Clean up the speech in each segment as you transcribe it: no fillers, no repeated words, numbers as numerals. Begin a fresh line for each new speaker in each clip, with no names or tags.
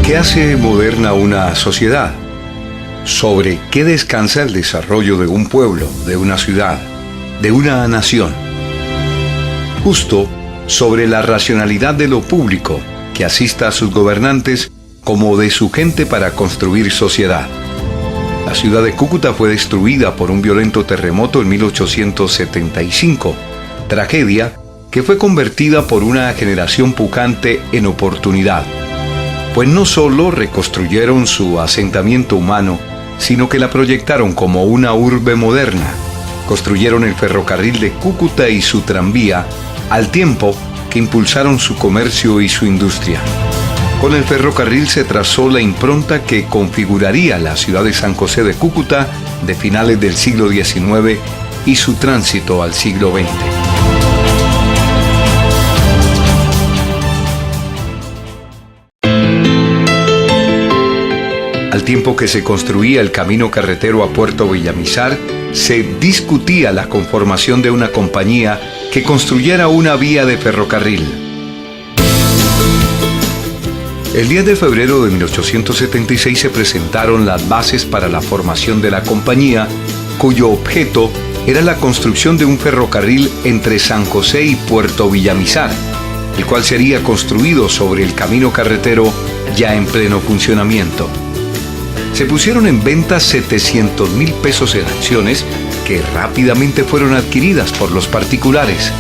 ¿Qué hace moderna una sociedad? ¿Sobre qué descansa el desarrollo de un pueblo, de una ciudad, de una nación? Justo sobre la racionalidad de lo público que asista a sus gobernantes como de su gente para construir sociedad. La ciudad de Cúcuta fue destruida por un violento terremoto en 1875, tragedia que fue convertida por una generación pujante en oportunidad. Pues no solo reconstruyeron su asentamiento humano, sino que la proyectaron como una urbe moderna. Construyeron el ferrocarril de Cúcuta y su tranvía, al tiempo que impulsaron su comercio y su industria. Con el ferrocarril se trazó la impronta que configuraría la ciudad de San José de Cúcuta de finales del siglo XIX y su tránsito al siglo XX. Al tiempo que se construía el camino carretero a Puerto Villamizar, se discutía la conformación de una compañía que construyera una vía de ferrocarril. El 10 de febrero de 1876 se presentaron las bases para la formación de la compañía, cuyo objeto era la construcción de un ferrocarril entre San José y Puerto Villamizar, el cual sería construido sobre el camino carretero ya en pleno funcionamiento. Se pusieron en venta 700.000 pesos en acciones que rápidamente fueron adquiridas por los particulares.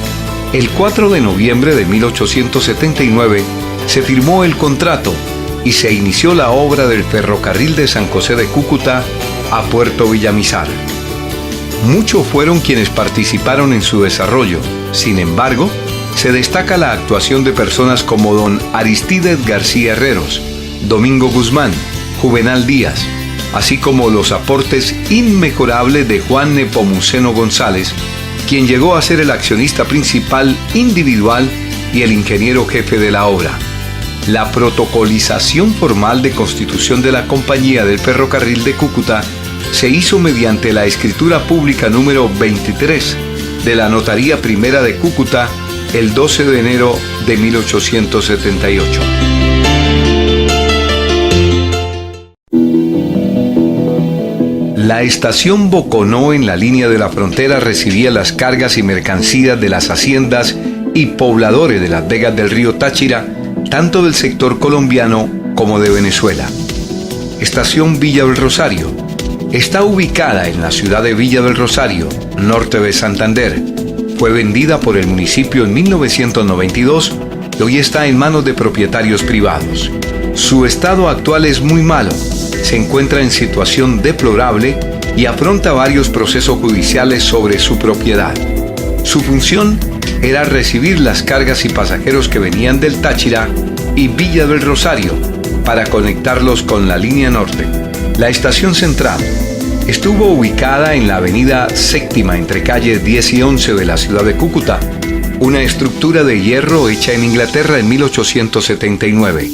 El 4 de noviembre de 1879 se firmó el contrato y se inició la obra del ferrocarril de San José de Cúcuta a Puerto Villamizar. Muchos fueron quienes participaron en su desarrollo. Sin embargo, se destaca la actuación de personas como don Aristides García Herreros, Domingo Guzmán, Juvenal Díaz, así como los aportes inmejorables de Juan Nepomuceno González, quien llegó a ser el accionista principal individual y el ingeniero jefe de la obra. La protocolización formal de constitución de la Compañía del Ferrocarril de Cúcuta se hizo mediante la escritura pública número 23 de la Notaría Primera de Cúcuta el 12 de enero de 1878. La estación Boconó en la línea de la frontera recibía las cargas y mercancías de las haciendas y pobladores de las vegas del río Táchira, tanto del sector colombiano como de Venezuela. Estación Villa del Rosario. Está ubicada en la ciudad de Villa del Rosario, norte de Santander. Fue vendida por el municipio en 1992 y hoy está en manos de propietarios privados. Su estado actual es muy malo. Se encuentra en situación deplorable y afronta varios procesos judiciales sobre su propiedad. Su función era recibir las cargas y pasajeros que venían del Táchira y Villa del Rosario para conectarlos con la línea norte. La estación central estuvo ubicada en la avenida Séptima entre calles 10 y 11 de la ciudad de Cúcuta, una estructura de hierro hecha en Inglaterra en 1879.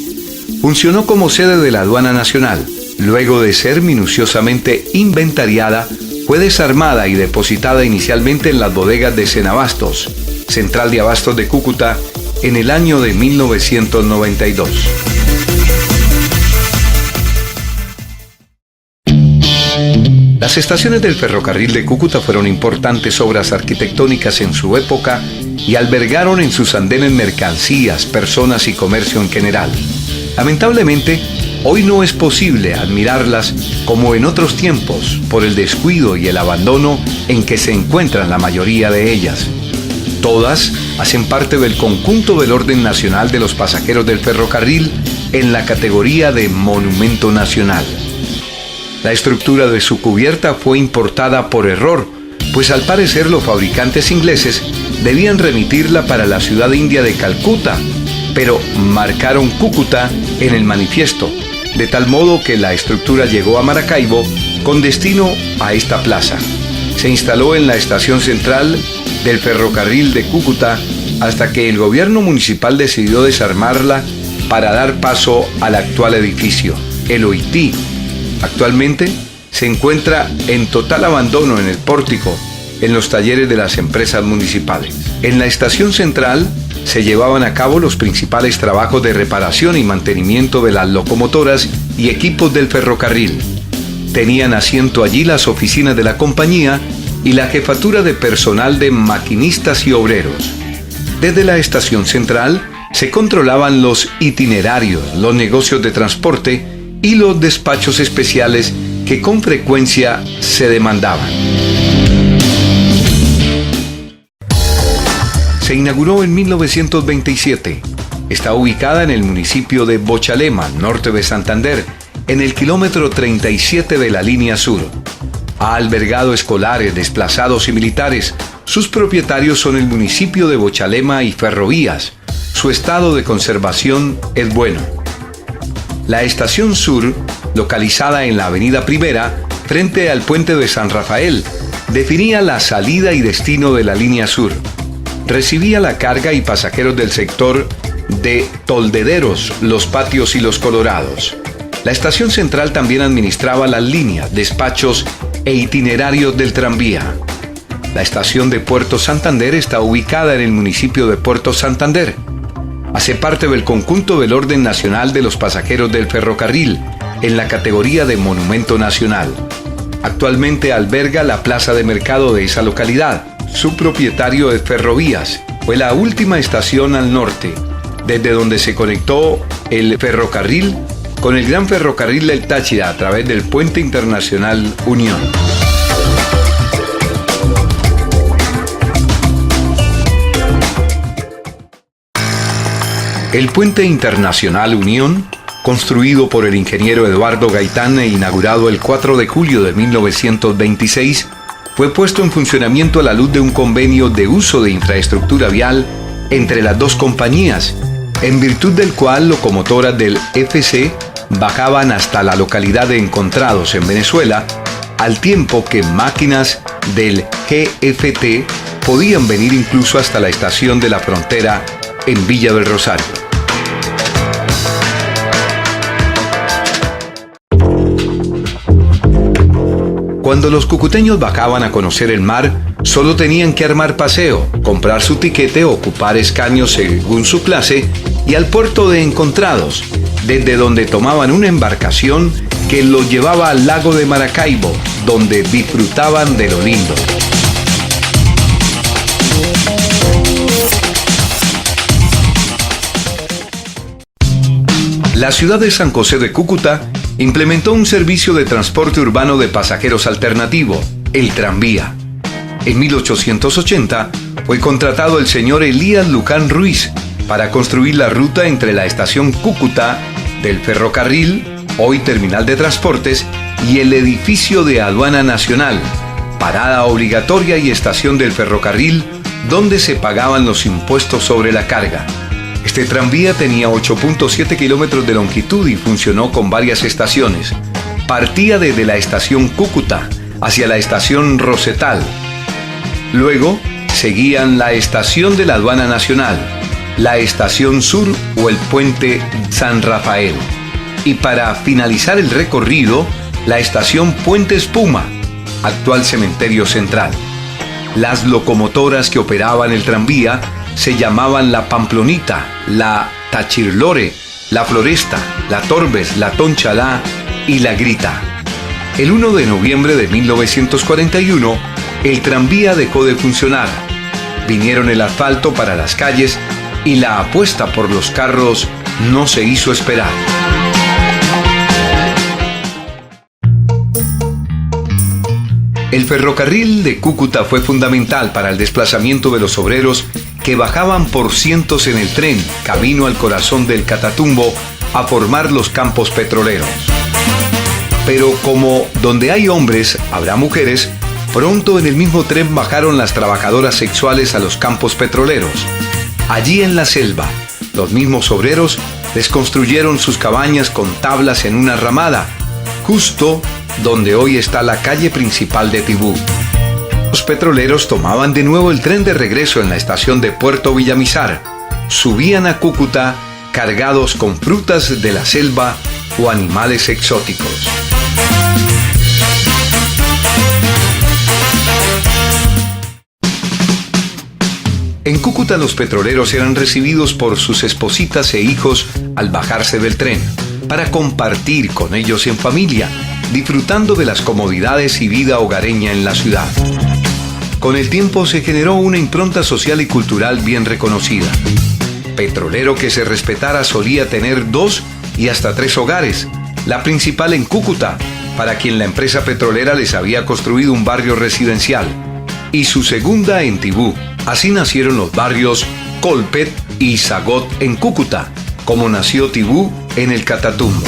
Funcionó como sede de la Aduana Nacional. Luego de ser minuciosamente inventariada, fue desarmada y depositada inicialmente en las bodegas de Senabastos, Central de Abastos de Cúcuta, en el año de 1992. Las estaciones del ferrocarril de Cúcuta fueron importantes obras arquitectónicas en su época y albergaron en sus andenes mercancías, personas y comercio en general. Lamentablemente, hoy no es posible admirarlas como en otros tiempos por el descuido y el abandono en que se encuentran la mayoría de ellas. Todas hacen parte del conjunto del orden nacional de los pasajeros del ferrocarril en la categoría de monumento nacional. La estructura de su cubierta fue importada por error, pues al parecer los fabricantes ingleses debían remitirla para la ciudad india de Calcuta, pero marcaron Cúcuta en el manifiesto, de tal modo que la estructura llegó a Maracaibo con destino a esta plaza. Se instaló en la estación central del ferrocarril de Cúcuta hasta que el gobierno municipal decidió desarmarla para dar paso al actual edificio, el OIT. Actualmente se encuentra en total abandono en el pórtico, en los talleres de las empresas municipales. En la estación central se llevaban a cabo los principales trabajos de reparación y mantenimiento de las locomotoras y equipos del ferrocarril. Tenían asiento allí las oficinas de la compañía y la jefatura de personal de maquinistas y obreros. Desde la estación central se controlaban los itinerarios, los negocios de transporte y los despachos especiales que con frecuencia se demandaban. Se inauguró en 1927. Está ubicada en el municipio de Bochalema, norte de Santander, en el kilómetro 37 de la línea sur. Ha albergado escolares, desplazados y militares. Sus propietarios son el municipio de Bochalema y Ferrovías. Su estado de conservación es bueno. La estación sur, localizada en la avenida Primera, frente al puente de San Rafael, definía la salida y destino de la línea sur. Recibía la carga y pasajeros del sector de Toldederos, Los Patios y Los Colorados. La estación central también administraba las líneas, despachos e itinerarios del tranvía. La estación de Puerto Santander está ubicada en el municipio de Puerto Santander. Hace parte del conjunto del Orden Nacional de los Pasajeros del Ferrocarril, en la categoría de Monumento Nacional. Actualmente alberga la plaza de mercado de esa localidad. Su propietario es Ferrovías. Fue la última estación al norte, desde donde se conectó el ferrocarril con el Gran Ferrocarril del Táchira a través del Puente Internacional Unión. El Puente Internacional Unión, construido por el ingeniero Eduardo Gaitán e inaugurado el 4 de julio de 1926, fue puesto en funcionamiento a la luz de un convenio de uso de infraestructura vial entre las dos compañías, en virtud del cual locomotoras del FC bajaban hasta la localidad de Encontrados en Venezuela, al tiempo que máquinas del GFT podían venir incluso hasta la estación de la frontera en Villa del Rosario. Cuando los cucuteños bajaban a conocer el mar, solo tenían que armar paseo, comprar su tiquete, ocupar escaños según su clase y al puerto de Encontrados, desde donde tomaban una embarcación que los llevaba al lago de Maracaibo, donde disfrutaban de lo lindo. La ciudad de San José de Cúcuta implementó un servicio de transporte urbano de pasajeros alternativo, el tranvía. En 1880 fue contratado el señor Elías Lucán Ruiz para construir la ruta entre la estación Cúcuta del ferrocarril, hoy terminal de transportes, y el edificio de Aduana Nacional, parada obligatoria y estación del ferrocarril donde se pagaban los impuestos sobre la carga. Este tranvía tenía 8.7 kilómetros de longitud y funcionó con varias estaciones. Partía desde la estación Cúcuta hacia la estación Rosetal. Luego seguían la estación de la Aduana Nacional, la estación Sur o el puente San Rafael. Y para finalizar el recorrido, la estación Puente Espuma, actual Cementerio Central. Las locomotoras que operaban el tranvía se llamaban la Pamplonita, la Tachirlore, la Floresta, la Torbes, la Tonchalá y la Grita. El 1 de noviembre de 1941, el tranvía dejó de funcionar. Vinieron el asfalto para las calles y la apuesta por los carros no se hizo esperar. El ferrocarril de Cúcuta fue fundamental para el desplazamiento de los obreros que bajaban por cientos en el tren, camino al corazón del Catatumbo, a formar los campos petroleros. Pero como donde hay hombres, habrá mujeres, pronto en el mismo tren bajaron las trabajadoras sexuales a los campos petroleros. Allí en la selva, los mismos obreros les construyeron sus cabañas con tablas en una ramada, justo donde hoy está la calle principal de Tibú. Los petroleros tomaban de nuevo el tren de regreso en la estación de Puerto Villamizar. Subían a Cúcuta cargados con frutas de la selva o animales exóticos. En Cúcuta los petroleros eran recibidos por sus espositas e hijos al bajarse del tren, para compartir con ellos en familia, disfrutando de las comodidades y vida hogareña en la ciudad. Con el tiempo se generó una impronta social y cultural bien reconocida. Petrolero que se respetara solía tener 2 y hasta 3 hogares, la principal en Cúcuta, para quien la empresa petrolera les había construido un barrio residencial, y su segunda en Tibú. Así nacieron los barrios Colpet y Zagot en Cúcuta, como nació Tibú en el Catatumbo.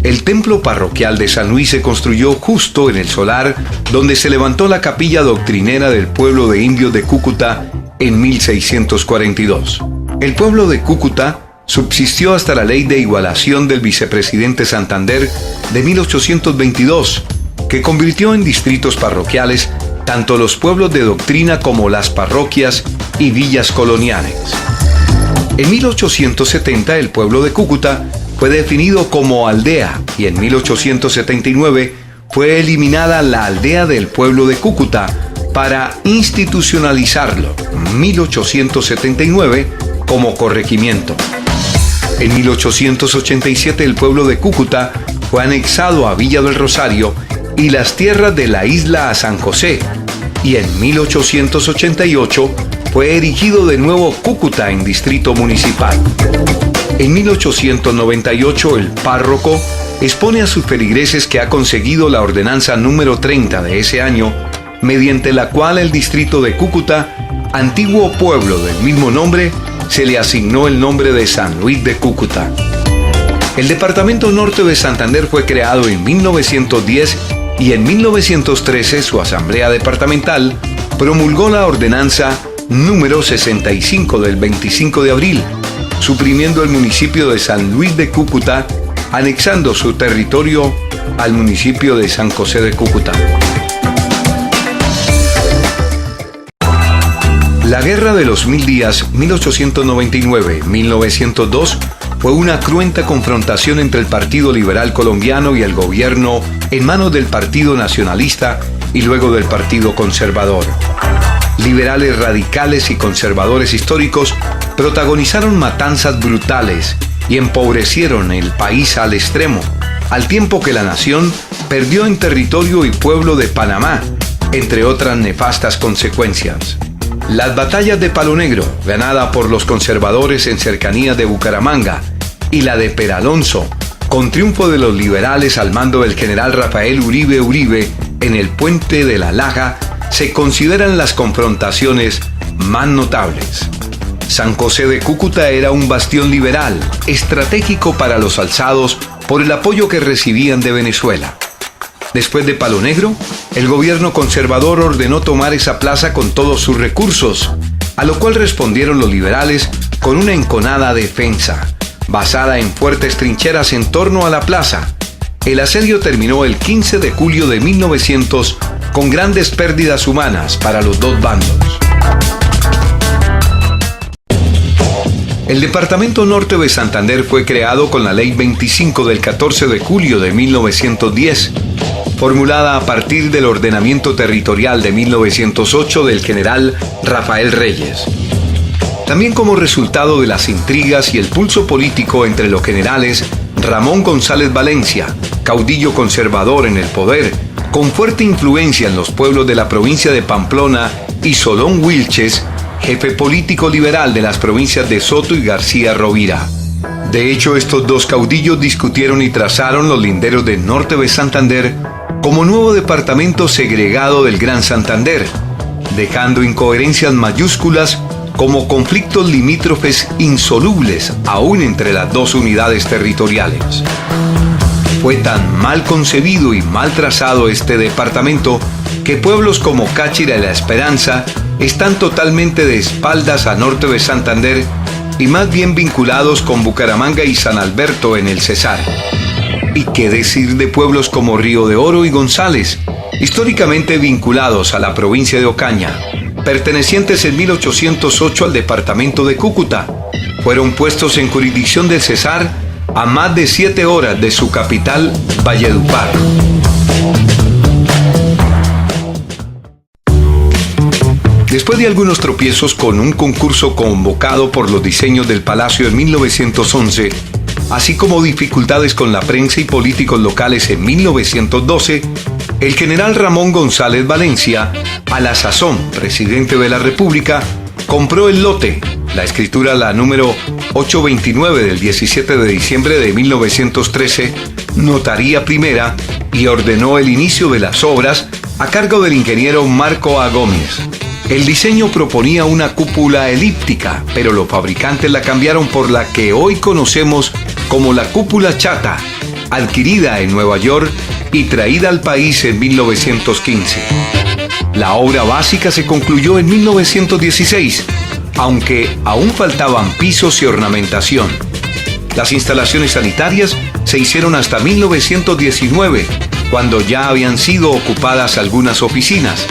El templo parroquial de San Luis se construyó justo en el solar donde se levantó la capilla doctrinera del pueblo de indios de Cúcuta en 1642. El pueblo de Cúcuta subsistió hasta la ley de igualación del vicepresidente Santander de 1822, que convirtió en distritos parroquiales tanto los pueblos de doctrina como las parroquias y villas coloniales. En 1870 el pueblo de Cúcuta fue definido como aldea y en 1879 fue eliminada la aldea del pueblo de Cúcuta para institucionalizarlo en 1879 como corregimiento. En 1887 el pueblo de Cúcuta fue anexado a Villa del Rosario y las tierras de la isla a San José, y en 1888 fue erigido de nuevo Cúcuta en distrito municipal. En 1898 el párroco expone a sus feligreses que ha conseguido la ordenanza número 30 de ese año, mediante la cual el distrito de Cúcuta, antiguo pueblo del mismo nombre, se le asignó el nombre de San Luis de Cúcuta. El departamento norte de Santander fue creado en 1910 y en 1913 su asamblea departamental promulgó la ordenanza número 65 del 25 de abril, suprimiendo el municipio de San Luis de Cúcuta, anexando su territorio al municipio de San José de Cúcuta. La Guerra de los 1000 Días, 1899-1902, fue una cruenta confrontación entre el Partido Liberal Colombiano y el gobierno en manos del Partido Nacionalista y luego del Partido Conservador. Liberales radicales y conservadores históricos protagonizaron matanzas brutales y empobrecieron el país al extremo, al tiempo que la nación perdió en territorio y pueblo de Panamá, entre otras nefastas consecuencias. Las batallas de Palo Negro, ganada por los conservadores en cercanías de Bucaramanga, y la de Peralonso, con triunfo de los liberales al mando del general Rafael Uribe Uribe en el Puente de la Laja, se consideran las confrontaciones más notables. San José de Cúcuta era un bastión liberal, estratégico para los alzados por el apoyo que recibían de Venezuela. Después de Palo Negro, el gobierno conservador ordenó tomar esa plaza con todos sus recursos, a lo cual respondieron los liberales con una enconada defensa, basada en fuertes trincheras en torno a la plaza. El asedio terminó el 15 de julio de 1900 con grandes pérdidas humanas para los dos bandos. El Departamento Norte de Santander fue creado con la Ley 25 del 14 de julio de 1910, formulada a partir del ordenamiento territorial de 1908 del general Rafael Reyes. También como resultado de las intrigas y el pulso político entre los generales Ramón González Valencia, caudillo conservador en el poder, con fuerte influencia en los pueblos de la provincia de Pamplona, y Solón Wilches, jefe político liberal de las provincias de Soto y García Rovira. De hecho, estos dos caudillos discutieron y trazaron los linderos del norte de Santander como nuevo departamento segregado del Gran Santander, dejando incoherencias mayúsculas como conflictos limítrofes insolubles aún entre las dos unidades territoriales. Fue tan mal concebido y mal trazado este departamento que pueblos como Cáchira y La Esperanza están totalmente de espaldas al norte de Santander y más bien vinculados con Bucaramanga y San Alberto en el Cesar. ¿Y qué decir de pueblos como Río de Oro y González, históricamente vinculados a la provincia de Ocaña, pertenecientes en 1808 al departamento de Cúcuta? Fueron puestos en jurisdicción del Cesar a más de 7 horas de su capital, Valledupar. Después de algunos tropiezos con un concurso convocado por los diseños del palacio en 1911, así como dificultades con la prensa y políticos locales en 1912, el general Ramón González Valencia, a la sazón presidente de la República, compró el lote, la escritura la número 829 del 17 de diciembre de 1913, notaría primera, y ordenó el inicio de las obras a cargo del ingeniero Marco A. Gómez. El diseño proponía una cúpula elíptica, pero los fabricantes la cambiaron por la que hoy conocemos como la cúpula chata, adquirida en Nueva York y traída al país en 1915. La obra básica se concluyó en 1916, aunque aún faltaban pisos y ornamentación. Las instalaciones sanitarias se hicieron hasta 1919, cuando ya habían sido ocupadas algunas oficinas,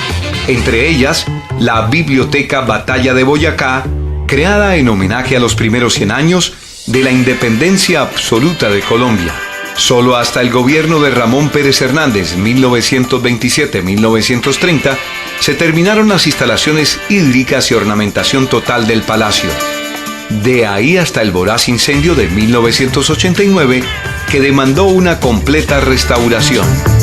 entre ellas la Biblioteca Batalla de Boyacá, creada en homenaje a los primeros 100 años de la independencia absoluta de Colombia. Solo hasta el gobierno de Ramón Pérez Hernández, 1927-1930, se terminaron las instalaciones hídricas y ornamentación total del palacio. De ahí hasta el voraz incendio de 1989, que demandó una completa restauración.